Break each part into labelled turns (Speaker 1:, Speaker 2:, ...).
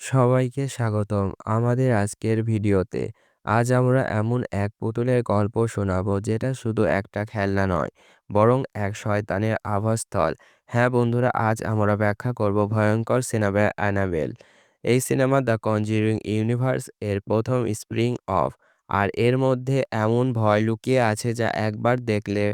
Speaker 1: সবাইকে স্বাগতম আমাদের আজকের ভিডিওতে। আজ আমরা এমন এক পুতুলের গল্প শোনাবো যেটা শুধু একটা খেলনা নয়, বরং এক শয়তানের আবাসস্থল। হ্যাঁ বন্ধুরা, আজ আমরা ব্যাখ্যা করব ভয়ঙ্কর সিনেমা অ্যানাবেল। এই সিনেমা দ্য কনজিউরিং ইউনিভার্স এর প্রথম স্প্রিং অফ। আর এর মধ্যে এমন ভয় লুকিয়ে আছে যা একবার দেখলে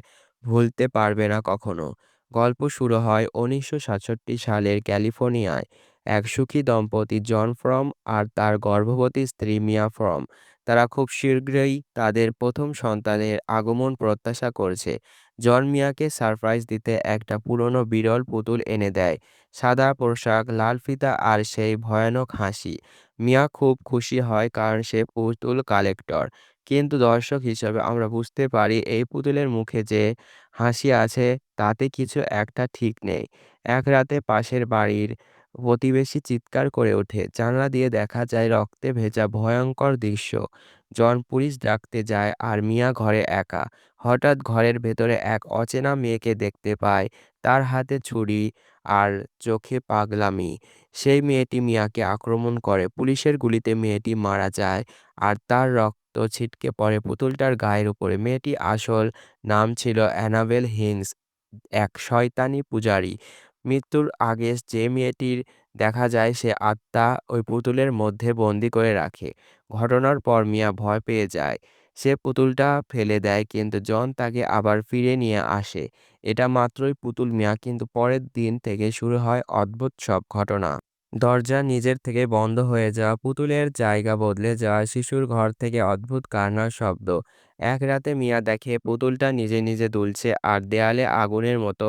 Speaker 1: ভুলতে পারবে না কখনো। গল্প শুরু হয় 1967 সালের ক্যালিফোর্নিয়ায়। এক সুখী দম্পতি জন ফ্রম আর তার গর্ভবতী স্ত্রী মিয়া ফ্রম, তারা খুব শীঘ্রই তাদের প্রথম সন্তানের আগমন প্রত্যাশা করছে। জন মিয়াকে সারপ্রাইজ দিতে একটা পুরনো বিরল পুতুল এনে দেয়। সাদা পোশাক, লাল ফিতা আর সেই ভয়ানক হাসি। মিয়া খুব খুশি হয় কারণ সে পুতুল কালেক্টর। কিন্তু দর্শক হিসেবে আমরা বুঝতে পারি এই পুতুলের মুখে যে হাসি আছে তাতে কিছু একটা ঠিক নেই। এক রাতে পাশের বাড়ির প্রতিবেশী চিৎকার করে ওঠে। জানালা দিয়ে দেখা যায় রক্তে ভেজা ভয়ঙ্কর দৃশ্য। জন পুলিশ ডাকতে যায় আর মিয়া ঘরে একা। হঠাৎ ঘরের ভেতরে এক অচেনা মেয়েকে দেখতে পায়, তার হাতে ছুরি আর চোখে পাগলামি। সেই মেয়েটি মিয়াকে আক্রমণ করে। পুলিশের গুলিতে মেয়েটি মারা যায় আর তার রক্ত ছিটকে পড়ে পুতুলটার গায়ের উপরে। মেয়েটি আসল নাম ছিল অ্যানাবেল হিন্স, এক শয়তানি পূজারী। মৃত্যুর আগে যে মেয়েটির দেখা যায় সে আত্মা ওই পুতুলের মধ্যে বন্দি করে রাখে। ঘটনার পর মিয়া ভয় পেয়ে যায়। সে পুতুলটা ফেলে দেয় কিন্তু জন তাকে আবার ফিরে নিয়ে আসে। এটা মাত্রই পুতুল মিয়া, কিন্তু পরের দিন থেকে শুরু হয় অদ্ভুত সব ঘটনা। দরজা নিজের থেকে বন্ধ হয়ে যাওয়া, পুতুলের জায়গা বদলে যাওয়া, শিশুর ঘর থেকে অদ্ভুত কান্নার শব্দ। এক রাতে মিয়া দেখে পুতুলটা নিজে নিজে দুলছে আর দেয়ালে আগুনের মতো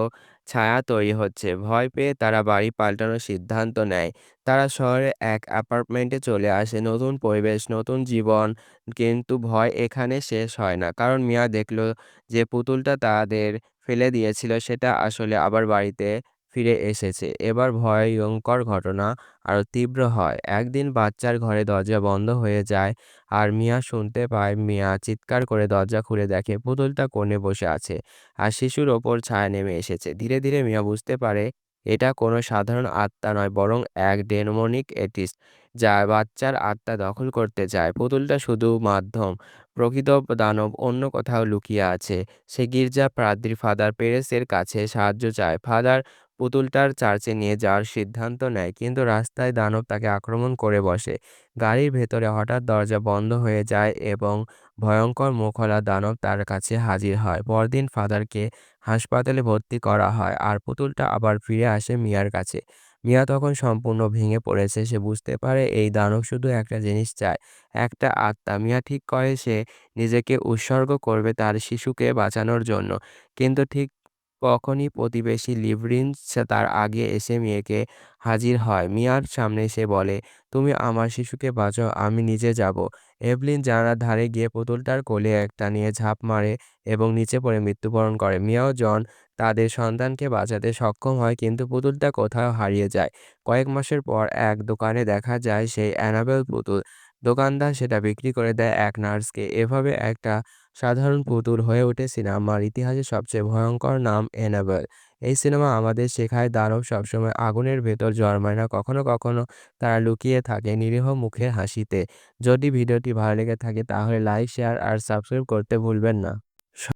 Speaker 1: ছায়া তৈরি হচ্ছে। ভয় পেয়ে তারা বাড়ি পাল্টানোর সিদ্ধান্ত নেয়। তারা শহরে এক অ্যাপার্টমেন্টে চলে আসে। নতুন পরিবেশ, নতুন জীবন। কিন্তু ভয় এখানে শেষ হয় না, কারণ মিয়া দেখলো যে পুতুলটা তাদের ফেলে দিয়েছিল সেটা আসলে আবার বাড়িতে ফিরে এসেছে। এবার ভয়ঙ্কর ঘটনা আরো তীব্র হয়। একদিন বাচ্চার ঘরে দরজা বন্ধ হয়ে যায় আর মিয়া শুনতে পায় মিয়া চিৎকার করে দরজা খুলে দেখে পুতুলটা কোণে বসে আছে আর শিশুর ওপর ছায়া নেমে এসেছে। ধীরে ধীরে মিয়া বুঝতে পারে এটা কোনো সাধারণ আত্মা নয়, বরং এক ডেমনিক এটিস্ট যা বাচ্চার আত্মা দখল করতে চায়। পুতুলটা শুধু মাধ্যম, প্রকৃত দানব অন্য কোথাও লুকিয়ে আছে। সে গির্জা পাদ্রী ফাদার পেরেসের কাছে সাহায্য চায়। ফাদার পুতুলটার চার্চে নিয়ে যাওয়ার সিদ্ধান্ত নেয়, কিন্তু রাস্তায় দানব তাকে আক্রমণ করে বসে। গাড়ির ভেতরে হঠাৎ দরজা বন্ধ হয়ে যায় এবং ভয়ঙ্কর মুখোলা দানব তার কাছে হাজির হয়। পরদিন ফাদারকে হাসপাতালে ভর্তি করা হয় আর পুতুলটা আবার ফিরে আসে মিয়ার কাছে। মিয়া তখন সম্পূর্ণ ভেঙে পড়েছে। সে বুঝতে পারে এই দানব শুধু একটা জিনিস চায়, একটা আত্মা। মিয়া ঠিক করে সে নিজেকে উৎসর্গ করবে তার শিশুকে বাঁচানোর জন্য। কিন্তু ঠিক তখনই প্রতিবেশী লিভরিন তার আগে এসে মেয়েকে হাজির হয়। মিয়ার সামনে সে বলে, তুমি আমার শিশুকে বাঁচাও, আমি নিজে যাব। এভলিন জানালার ধারে গিয়ে পুতুলটার কোলে একটা নিয়ে ঝাঁপ মারে এবং নিচে পড়ে মৃত্যুবরণ করে। মিয়া ও জন তাদের সন্তানকে বাঁচাতে সক্ষম হয়, কিন্তু পুতুলটা কোথাও হারিয়ে যায়। কয়েক মাসের পর এক দোকানে দেখা যায় সেই অ্যানাবেল পুতুল। দোকানদার সেটা বিক্রি করে দেয় এক নার্সকে। এভাবে একটা সাধারণ পুতুল হয়ে ওঠে সিনেমার ইতিহাসে সবচেয়ে ভয়ঙ্কর নাম অ্যানাবেল। এই সিনেমা আমাদের শেখায় দানব সবসময় আগুনের ভেতর জন্মায় না, কখনো কখনো তারা লুকিয়ে থাকে নিরীহ মুখের হাসিতে। যদি ভিডিওটি ভালো লেগে থাকে তাহলে লাইক, শেয়ার আর সাবস্ক্রাইব করতে ভুলবেন না।